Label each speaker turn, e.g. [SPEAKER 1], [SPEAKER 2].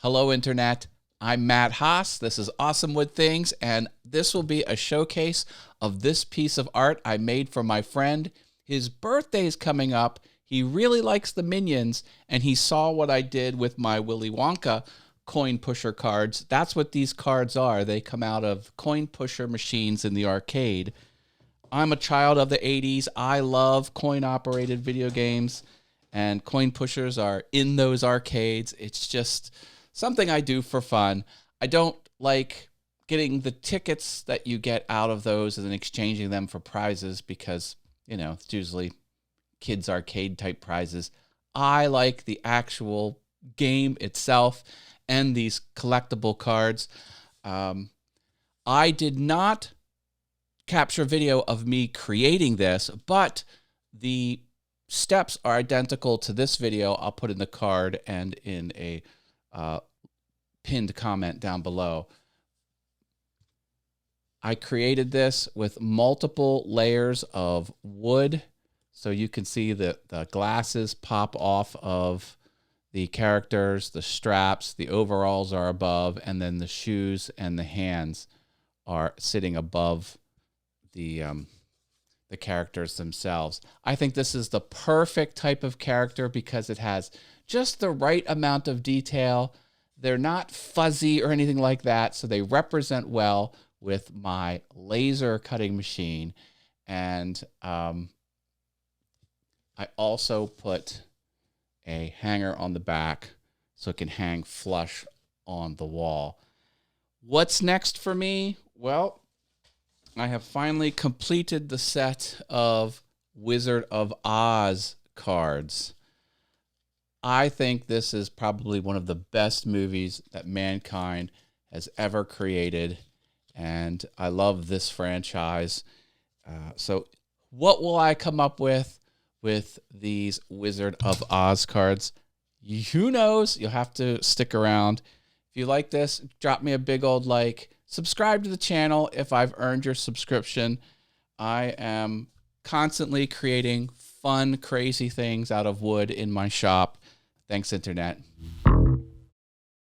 [SPEAKER 1] Hello, Internet. I'm Matt Haas. This is Awesome Wood Things, and this will be a showcase of this piece of art I made for my friend. His birthday's coming up. He really likes the Minions, and he saw what I did with my Willy Wonka coin pusher cards. That's what these cards are. They come out of coin pusher machines in the arcade. I'm a child of the 80s. I love coin-operated video games, and coin pushers are in those arcades. It's just something I do for fun. I don't like getting the tickets that you get out of those and then exchanging them for prizes because, it's usually kids' arcade type prizes. I like the actual game itself and these collectible cards. I did not capture video of me creating this, but the steps are identical to this video. I'll put in the card and in a pinned comment down below. I created this with multiple layers of wood, so you can see that the glasses pop off of the characters, the straps, the overalls are above, and then the shoes and the hands are sitting above the characters themselves. I think this is the perfect type of character because it has just the right amount of detail. They're not fuzzy or anything like that, so they represent well with my laser cutting machine. And I also put a hanger on the back so it can hang flush on the wall. What's next for me? Well, I have finally completed the set of Wizard of Oz cards. I think this is probably one of the best movies that mankind has ever created, and I love this franchise. So what will I come up with these Wizard of Oz cards? Who knows? You'll have to stick around. If you like this, drop me a big old like. Subscribe to the channel if I've earned your subscription. I am constantly creating fun, crazy things out of wood in my shop. Thanks, Internet.